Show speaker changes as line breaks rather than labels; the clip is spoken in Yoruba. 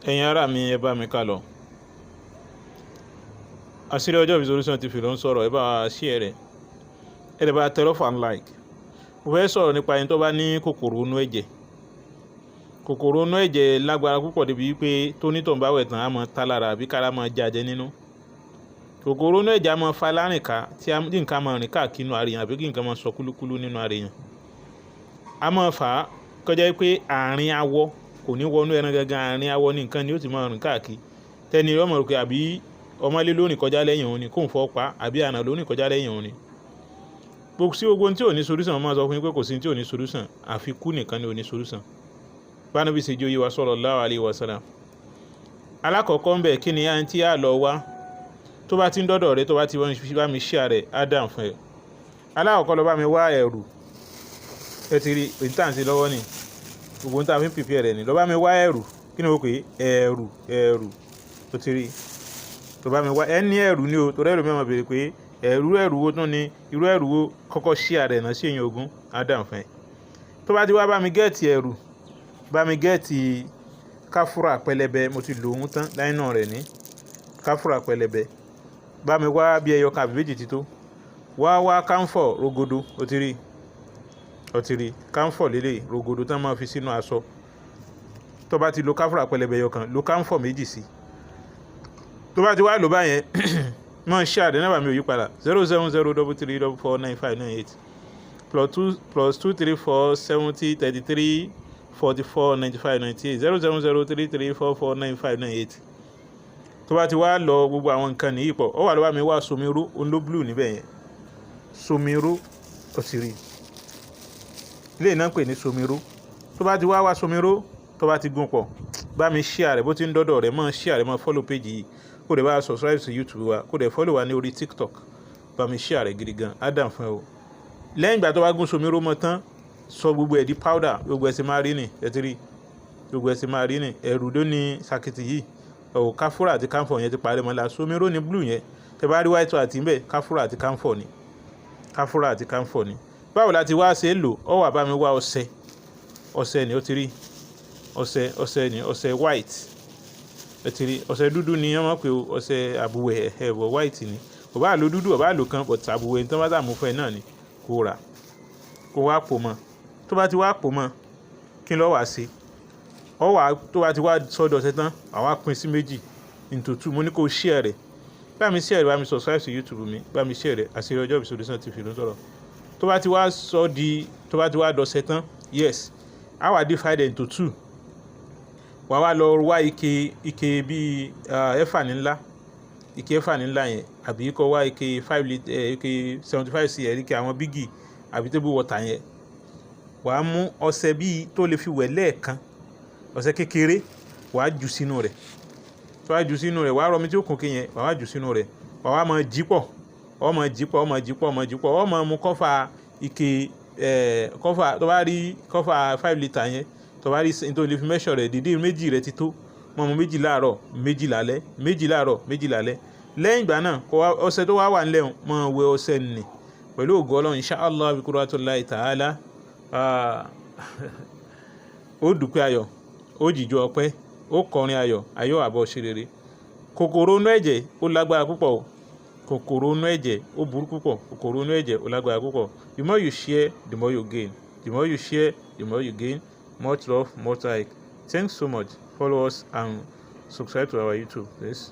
ẹ̀yin ará mi ẹ bá mi ká lọ. Àṣírí Ọjọ́ Ìbí Solution TV ló ń sọ̀rọ̀, ẹ bá wa share rẹ̀, ẹ dẹ̀ bá tẹ love and like. Mo fẹ́ sọ̀rọ̀ nípa ẹni tó bá ní kòkòrò inú ẹ̀jẹ̀. Kòkòrò inú ẹ̀jẹ̀ lágbára púpọ̀ débi wípé tónítọ̀hún bá wẹ̀ tán á máa tá lára àbí kára máa jàjẹ́ nínú. Kòkòrò inú ẹ̀jẹ̀ á máa fa lárìnká tí nǹkan máa rìn káàkiri inú ara èèyàn àbí kí nǹkan máa sọ kúlúkúlú nínú ara èèyàn. Á máa fà á kọjá pé àárín awọ kò ní wọnú ẹran gangan, àárín awọ ní nǹkan ni ó ti máa rìn káàkiri. Tẹ́ni ọmọ rò pé àbí ọmọlé lónìí kọjá lẹ́yìn òun ni kóun fọ́ pa àbí àná lónìí kọjá lẹ́yìn òun ni. Sí gbogbo tí ò ní solution máa sọ fún yín pé kò sí tí ò ní solution, àfi kú nìkan ni ò ní solution. Bánabi ṣe jẹ́ oyè wa sallallahu alaihi wasallam. Alákọ̀ọ́kọ́ ń bẹ̀ kí ni àǹtí á lọ wá tó bá ti ń dọ́dọ̀ rẹ tó bá ti bá mi share rẹ̀ á dàn fún ẹ. Alákọ̀ọ́kọ́ lọ bá mi wá ẹ̀rù, ẹ ti rí ìtàǹsí lọ́wọ́ ni gbogbo ń tà fi ń prepare rẹ̀ ni. Lọ bá mi wá ẹ̀rù, kí ni mo pè é? Ẹ̀rù tó ti rí. Tó bá mi wá ẹni ẹ̀rù ni o, torí ẹ̀rù mi máa béèrè pé ẹ̀rù wo tún ni, irú ẹ̀rù wo, kọ́kọ́ share rẹ̀ náà sí èèyàn ogún á dàn fún ẹ. Tó bá ti wá bá mi gẹ́ẹ̀tì ẹ̀rù, bá mi gẹ́ẹ̀tì káfúrà pẹlẹbẹ, mo ti lò ó tán láìnà rẹ̀ ní káfúrà pẹlẹbẹ. Bá mi wá bí ẹyọ kan àbí méjì ti tó. Wá káńfọ̀ rogodo, ó ti rí káńfọ̀ lélẹ̀ rogodo tán máa fi sínú aṣọ. Tó bá ti lo káfúrà pẹlẹbẹ ẹyọ kan, lo káńfọ̀ méjì sí. Tó bá ti wá lò báyẹn mọ̀ share rẹ̀, nọ́mbà mi ò yí padà 07033449598 +234 70 33 44 95 98 07033449598. Tó bá ti wá lọ gbogbo àwọn nǹkan nìyí pọ̀, ó wà lọ́wọ́ mi wá somiró ondo blue níbẹ̀ yẹn. Somiró ó ti rí. Ilé náà ń pè ní somiró. Tó bá ti wá somiró, tó bá ti gún pọ̀, bá mi share rẹ̀ bó ti ń dọ́dọ̀ rẹ̀, mọ̀ share rẹ̀, mọ̀ follow page yìí. Kó dẹ̀ bá subscribe sí YouTube wa, kó dẹ̀ follow wa ní orí TikTok. Bá mi share rẹ̀ gidi gan, á dàn fún ẹ o. Lẹ́yìn ìgbà tó bá gún somiró mọ́ tán, sọ gbogbo ẹ̀ di powder, gbogbo ẹ̀ sì máa rí ni, ẹ ti rí. Gbogbo ẹ̀ sì máa rí ni, ẹ̀rù ló ní sàkìtì yìí. Káfúrà àti káńfọ̀ yẹn ti parí mọ́ la. Somiró ni blue yẹn. Tẹ bá rí white àti ńbẹ̀, káfúrà àti káńfọ̀ ni. Káfúrà àti káńfọ̀ ni. Báwo la ti wá ṣe lò? Ó wà bá mi wá ọṣẹ. Ọṣẹ ni ó ti rí. Ọṣẹ ni ọṣẹ white. Ẹ ti rí. Ọṣẹ dúdú ni wọ́n máa pè ó, ọṣẹ àbúwẹ̀ ẹ̀wọ̀ white ni. Ó bá lo dúdú, ó bá lo kan, but àbúwẹ̀ ní tí wọ́n bá mú fún ẹ náà ni kó rà. Kó wá pò mọ́. Tó bá ti wá pò mọ́, kí ló wá ṣe? Tó bá ti wá sọ́dọ̀ ọṣẹ tán, àwa pín sí méjì into 2. Mo ní kó share rẹ̀. Bá mi share rẹ̀, bá mi subscribe sí YouTube mi, bá mi share rẹ̀. Àṣírí Ọjọ́ Ìbí Solution TV ló ń sọ̀rọ̀. Tó bá ti wá dọ̀ṣẹ tán, yes, àwa divide into 2. Wà wá lọ wá ike bíi ẹ̀fà ní ńlá, ike ẹ̀fà ní ńlá yẹn, àbí kó wá ike 5 litre, ike 75 cl, ike àwọn bígì àbí table water yẹn. Wà á mú ọṣẹ bíi tó lè fi wẹ̀ lẹ́ẹ̀kan, ọṣẹ kékeré, wà á jù sínú rẹ̀. Tó wá jù sínú rẹ̀, wà á rọ omi tí ó kún kéyẹn, wà á jù sínú rẹ̀. Wà á máa jí pọ̀, ó máa jí pọ̀, ó máa mú kọ́fà ike kọ́fà, tó bá rí kọ́fà 5 litre yẹn, tó bá rí tó lè fi measure rẹ̀, dídí méjì rẹ̀ ti tó. Mọ̀ mú méjì láàárọ̀, méjì lálẹ́, méjì láàárọ̀, méjì lálẹ́. Lẹ́yìn ìgbà náà, ọṣẹ tó wà nílẹ̀ mọ̀ wẹ ọṣẹ nì pẹ̀lú ògo Ọlọ́run inshallah bi qudratullahi ta'ala. Ó dúpẹ́ ayọ̀, ó jìjọ ọpẹ́, ó kọrin ayọ̀, ayọ̀ àbọ̀ ṣe rere. Kòkòrò inú ẹ̀jẹ̀ ó lágbára púpọ̀ o. Kòkòrò inú ẹ̀jẹ̀ ó burú púpọ̀. Kòkòrò inú ẹ̀jẹ̀ ó lágbára púpọ̀. The more you share, the more you gain. The more you share, the more you gain. Much love, much like. Thanks so much. Follow us and subscribe to our YouTube, please.